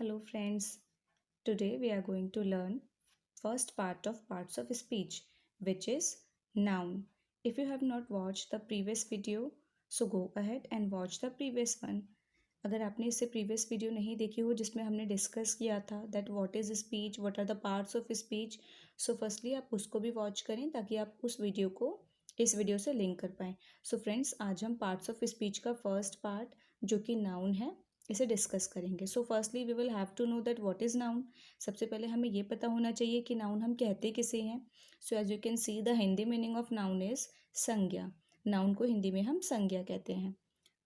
Hello friends. Today we are going to learn first part of parts of speech, which is noun. If you have not watched the previous video, so go ahead and watch the previous one. अगर आपने इससे previous video नहीं देखी हो जिसमें हमने discuss किया था that what is speech, what are the parts of speech, so firstly आप उसको भी वॉच करें ताकि आप उस वीडियो को इस वीडियो से लिंक कर पाएँ. सो फ्रेंड्स, आज हम पार्ट्स ऑफ स्पीच का फर्स्ट पार्ट जो कि नाउन है इसे डिस्कस करेंगे. So firstly we will have to know that what is noun. सबसे पहले हमें ये पता होना चाहिए कि नाउन हम कहते किसे हैं. So as you can see the Hindi meaning of noun is संज्ञा. नाउन को हिंदी में हम संज्ञा कहते हैं.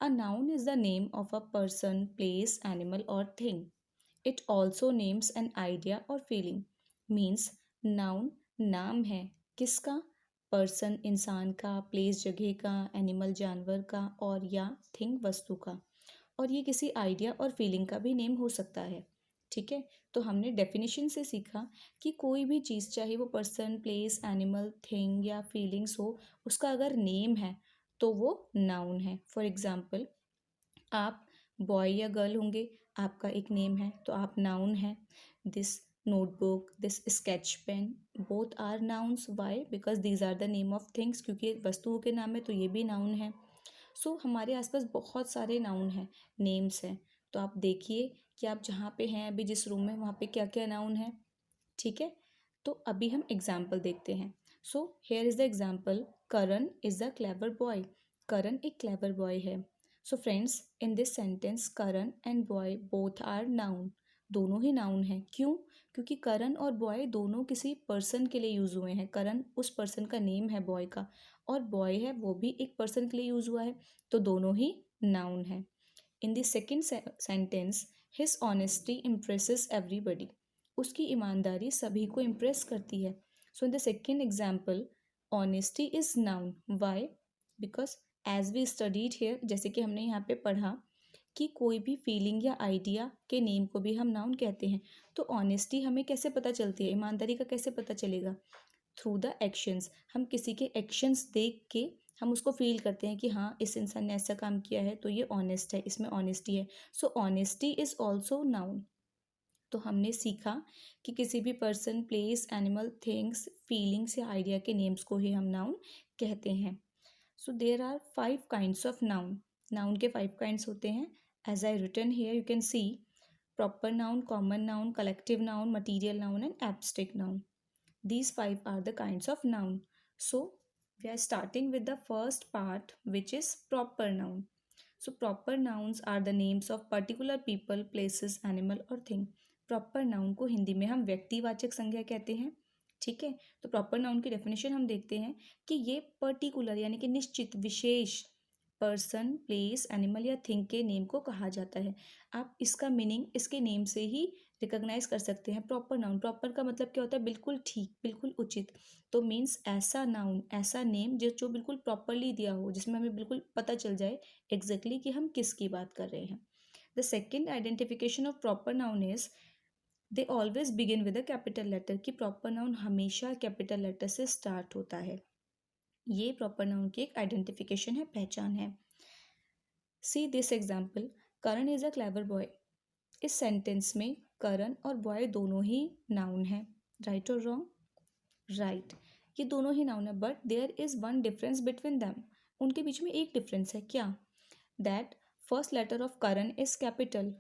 A noun is the name of a person, place, animal, or thing. It also names an idea or feeling. Means noun नाम है किसका? पर्सन इंसान का, प्लेस जगह का, एनिमल जानवर का और या थिंग वस्तु का. और ये किसी आइडिया और फीलिंग का भी नेम हो सकता है. ठीक है, तो हमने डेफिनेशन से सीखा कि कोई भी चीज़ चाहे वो पर्सन, प्लेस, एनिमल, थिंग या फीलिंग्स हो, उसका अगर नेम है तो वो नाउन है. फॉर एग्जाम्पल, आप बॉय या गर्ल होंगे, आपका एक नेम है तो आप नाउन हैं. This notebook, this sketch pen, both are nouns. Why? Because these are the name of things. क्योंकि वस्तुओं के नाम है तो ये भी नाउन है. सो हमारे आसपास बहुत सारे नाउन हैं, नेम्स हैं. तो आप देखिए कि आप जहाँ पे हैं अभी जिस रूम में, वहाँ पे क्या क्या नाउन है. ठीक है, तो अभी हम एग्जाम्पल देखते हैं. So here is the example. Karan is the clever boy. Karan एक क्लेवर बॉय है. So friends, in this sentence Karan and boy both are noun. दोनों ही नाउन हैं. क्यों? क्योंकि करण और बॉय दोनों किसी पर्सन के लिए यूज़ हुए हैं. करण उस पर्सन का नेम है बॉय का, और बॉय है वो भी एक पर्सन के लिए यूज़ हुआ है, तो दोनों ही नाउन है. In the second sentence, his honesty impresses everybody. उसकी ईमानदारी सभी को इम्प्रेस करती है. So in the second example, honesty is noun. Why? Because as we studied here, जैसे कि हमने यहाँ पे पढ़ा कि कोई भी फीलिंग या आइडिया के नेम को भी हम नाउन कहते हैं. तो ऑनेस्टी हमें कैसे पता चलती है, ईमानदारी का कैसे पता चलेगा? Through the actions. हम किसी के एक्शंस देख के हम उसको फील करते हैं कि हाँ, इस इंसान ने ऐसा काम किया है तो ये ऑनेस्ट है, इसमें ऑनेस्टी है. So honesty is also noun. तो हमने सीखा कि किसी भी person, place, animal, things, feelings या आइडिया के नेम्स को ही हम नाउन कहते हैं. So there are 5 kinds of noun. Noun के 5 काइंड्स होते हैं. As I written here you can see proper noun, common noun, collective noun, material noun and abstract noun. These 5 are the kinds of noun. So we are starting with the first part, which is proper noun. So proper nouns are the names of particular people, places, animal और thing. Proper noun को हिंदी में हम व्यक्तिवाचक संज्ञा कहते हैं. ठीक है, तो प्रॉपर नाउन की डेफिनेशन हम देखते हैं कि ये पर्टिकुलर यानी कि निश्चित, विशेष पर्सन, प्लेस, एनिमल या थिंग के नेम को कहा जाता है. आप इसका मीनिंग इसके नेम से ही रिकॉग्नाइज कर सकते हैं. प्रॉपर नाउन, प्रॉपर का मतलब क्या होता है? बिल्कुल ठीक, बिल्कुल उचित. तो मीन्स ऐसा नाउन, ऐसा नेम जो बिल्कुल प्रॉपरली दिया हो, जिसमें हमें बिल्कुल पता चल जाए एग्जैक्टली कि हम किसकी बात कर रहे हैं. The second identification of proper noun is they always begin with a capital letter. कि प्रॉपर नाउन हमेशा कैपिटल लेटर से स्टार्ट होता है. ये प्रॉपर नाउन की एक आइडेंटिफिकेशन है, पहचान है. See this example, Karan is a clever boy. इस सेंटेंस में करण और बॉय दोनों ही नाउन है. राइट और रॉन्ग? राइट, ये दोनों ही नाउन है, but there is one difference between them. उनके बीच में एक डिफरेंस है. क्या? That first letter of Karan is capital.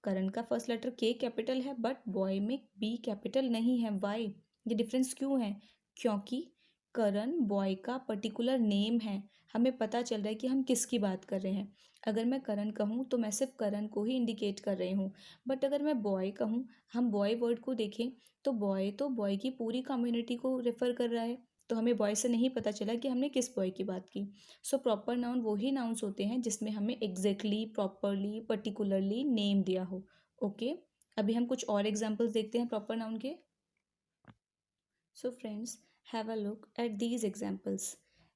Karan का फर्स्ट लेटर के कैपिटल है, बट बॉय में बी कैपिटल नहीं है. वाई? ये डिफरेंस क्यों है? क्योंकि करण बॉय का पर्टिकुलर नेम है. हमें पता चल रहा है कि हम किसकी बात कर रहे हैं. अगर मैं करण कहूँ तो मैं सिर्फ करण को ही इंडिकेट कर रही हूँ, बट अगर मैं बॉय कहूँ, हम बॉय वर्ड को देखें तो बॉय की पूरी कम्युनिटी को रेफर कर रहा है. तो हमें बॉय से नहीं पता चला कि हमने किस बॉय की बात की. सो प्रॉपर नाउन वो ही नाउन्स होते हैं जिसमें हमें एग्जैक्टली, प्रॉपरली, पर्टिकुलरली नेम दिया हो. ओके, अभी हम कुछ और एग्जाम्पल्स देखते हैं प्रॉपर नाउन के. So friends, have a look at these examples.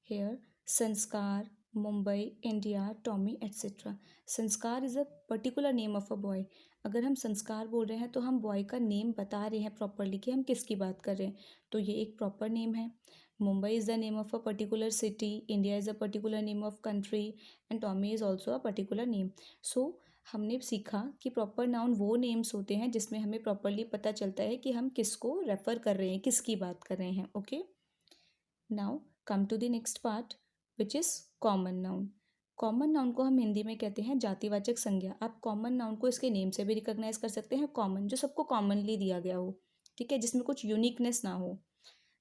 Here, Sanskar, Mumbai, India, Tommy, etc. संस्कार is a particular name of a boy. अगर हम संस्कार बोल रहे हैं तो हम बॉय का नेम बता रहे हैं प्रॉपरली कि हम किसकी बात कर रहे हैं, तो ये एक प्रॉपर नेम है. Mumbai is the name of a particular city, India is a particular name of country and Tommy is also a particular name. So हमने सीखा कि प्रॉपर नाउन वो नेम्स होते हैं जिसमें हमें प्रॉपरली पता चलता है कि हम किसको रेफर कर रहे हैं, किसकी बात कर रहे हैं. Okay, now come to the next part which is common noun. Common noun को हम हिंदी में कहते हैं जातिवाचक संज्ञा. आप कॉमन नाउन को इसके नेम से भी रिकॉग्नाइज कर सकते हैं. कॉमन, जो सबको कॉमनली दिया गया हो, ठीक है, जिसमें कुछ यूनिकनेस ना हो.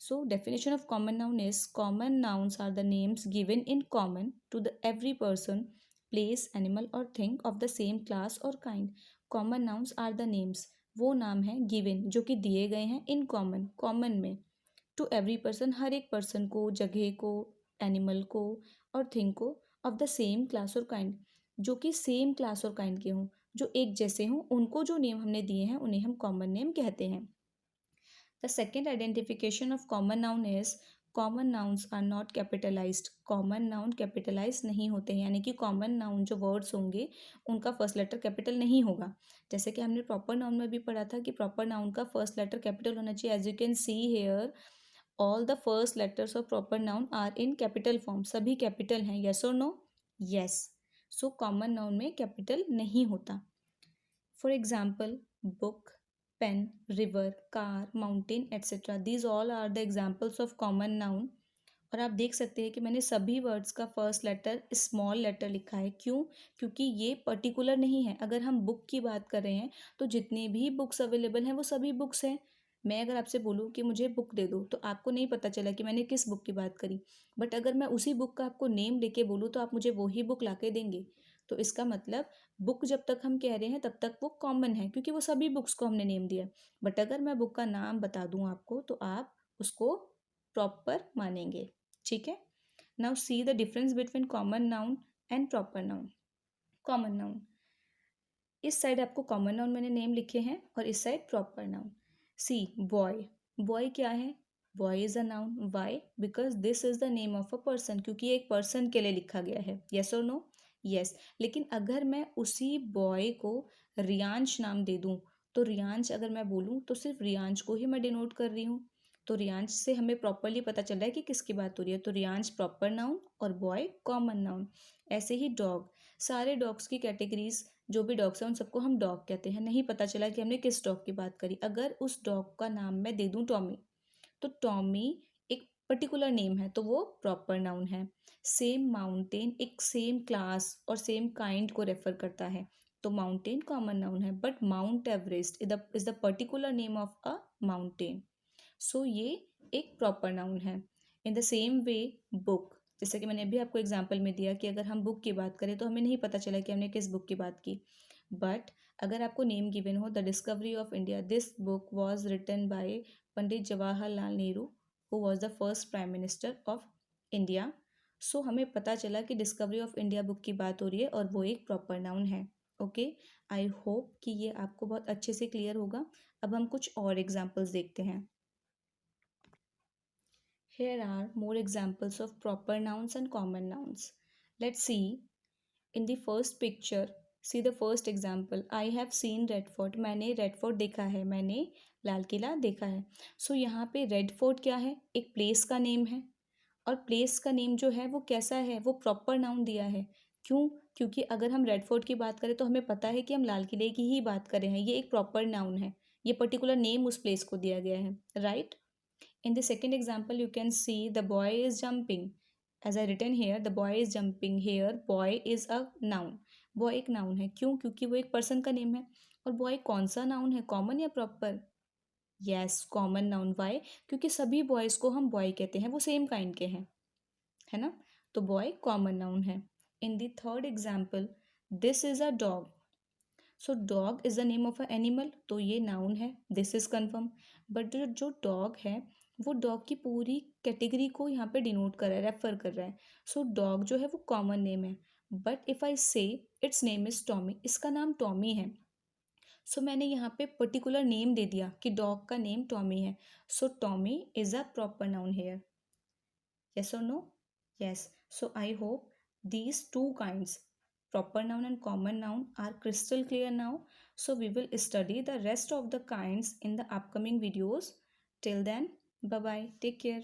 So definition of common noun is common nouns are the names given in common to the every person, place, animal or thing of the same class or kind. Common nouns are the names, वो नाम है given जो कि दिए गए हैं in common, common में, to every person, हर एक person को, जगह को, animal को और thing को, of the same class और kind, जो कि सेम क्लास और काइंड के हों, जो एक जैसे हों, उनको जो नेम हमने दिए हैं उन्हें हम कॉमन नेम कहते हैं. The second identification of common noun is common nouns are not capitalized. Common noun capitalized नहीं होते हैं, यानी कि common noun जो words होंगे उनका फर्स्ट लेटर कैपिटल नहीं होगा. जैसे कि हमने प्रॉपर नाउन में भी पढ़ा था कि प्रॉपर नाउन का फर्स्ट लेटर कैपिटल होना चाहिए. As you can see here all the first letters of proper noun are in capital form. सभी कैपिटल हैं. येस और no? Yes. So common noun में कैपिटल नहीं होता. For example book, pen, river, car, mountain, etc. These all are the examples of common noun. और आप देख सकते हैं कि मैंने सभी वर्ड्स का फर्स्ट लेटर स्मॉल लेटर लिखा है. क्यों? क्योंकि ये पर्टिकुलर नहीं है. अगर हम बुक की बात कर रहे हैं तो जितने भी बुक्स अवेलेबल हैं वो सभी बुक्स हैं. मैं अगर आपसे बोलूँ कि मुझे बुक दे दो तो आपको नहीं पता चला कि मैंने किस बुक की बात करी. बट अगर मैं उसी बुक का आपको नेम लेके बोलूँ तो आप मुझे वही बुक ला के देंगे. तो इसका मतलब बुक जब तक हम कह रहे हैं तब तक वो कॉमन है क्योंकि वो सभी बुक्स को हमने नेम दिया. बट अगर मैं बुक का नाम बता दूँ आपको तो आप उसको प्रॉपर मानेंगे. ठीक है. Now see the difference between common noun and proper noun. Common noun, इस साइड आपको कॉमन नाउन मैंने नेम लिखे हैं और इस side proper noun. See boy. Boy क्या है? Boy is a noun. Why? Because this is the name of a person, क्योंकि एक पर्सन के लिए लिखा गया है. येस और नो? यस. लेकिन अगर मैं उसी बॉय को रियांश नाम दे दूं तो रियांश अगर मैं बोलूं तो सिर्फ रियांश को ही मैं डिनोट कर रही हूँ. तो रियांश से हमें प्रॉपरली पता चल रहा है कि किसकी बात हो रही है. तो रियांश प्रॉपर नाउन और बॉय कॉमन नाउन. ऐसे ही डॉग. सारे डॉग्स की कैटेगरीज, जो भी डॉग्स हैं उन सबको हम डॉग कहते हैं. नहीं पता चला कि हमने किस डॉग की बात करी. अगर उस डॉग का नाम मैं दे दूं टॉमी तो टॉमी एक पर्टिकुलर नेम है तो वो प्रॉपर नाउन है. सेम माउंटेन एक सेम क्लास और सेम काइंड को रेफर करता है तो माउंटेन कॉमन नाउन है. But mount Everest is the particular name of a mountain. So ये एक प्रॉपर नाउन है. In the same way book, जैसे कि मैंने अभी आपको एग्जाम्पल में दिया कि अगर हम बुक की बात करें तो हमें नहीं पता चला कि हमने किस बुक की बात की. बट अगर आपको नेम गिवन हो the discovery of India, this book was written by Pandit Jawaharlal Nehru who was the first prime minister of India. So हमें पता चला कि डिस्कवरी ऑफ इंडिया बुक की बात हो रही है और वो एक प्रॉपर नाउन है. ओके, आई होप कि ये आपको बहुत अच्छे से क्लियर होगा. अब हम कुछ और एग्जाम्पल्स देखते हैं. Here are more examples of proper nouns and common nouns. Let's see. In the first picture, see the first example. I have seen Red Fort. मैंने रेड फोर्ट देखा है. मैंने लाल किला देखा है. सो यहाँ पे रेड फोर्ट क्या है? एक प्लेस का नेम है. और प्लेस का नेम जो है वो कैसा है? वो प्रॉपर नाउन दिया है. क्यों? क्योंकि अगर हम रेड फोर्ट की बात करें तो हमें पता है कि हम लाल किले की ही बात कर रहे हैं. ये एक प्रॉपर नाउन है. ये पर्टिकुलर नेम उस प्लेस को दिया गया है. Right? In the second example, you can see the boy is jumping. As I written here, the boy is jumping. Here, boy is a noun. Boy एक noun है. क्यों? क्योंकि वो एक person का name है. और boy कौन सा noun है? Common या proper? Yes, common noun. Why? क्योंकि सभी boys को हम boy कहते हैं. वो same kind के हैं. है ना? तो boy common noun है. In the third example, this is a dog. So dog is the name of a animal, तो ये नाउन है. This is confirm. बट जो डॉग है वो डॉग की पूरी कैटेगरी को यहाँ पे डिनोट कर रहा है, रेफर कर रहा है. सो डॉग जो है वो कॉमन नेम है. बट इफ़ आई से इट्स नेम इज़ टॉमी, इसका नाम टॉमी है. सो मैंने यहाँ पे पर्टिकुलर नेम दे दिया कि डॉग का नेम टॉमी है. So Tommy is a proper noun here. Yes or no? Yes. So I hope these two kinds, proper noun and common noun, are crystal clear now. So we will study the rest of the kinds in the upcoming videos. Till then, bye bye. Take care.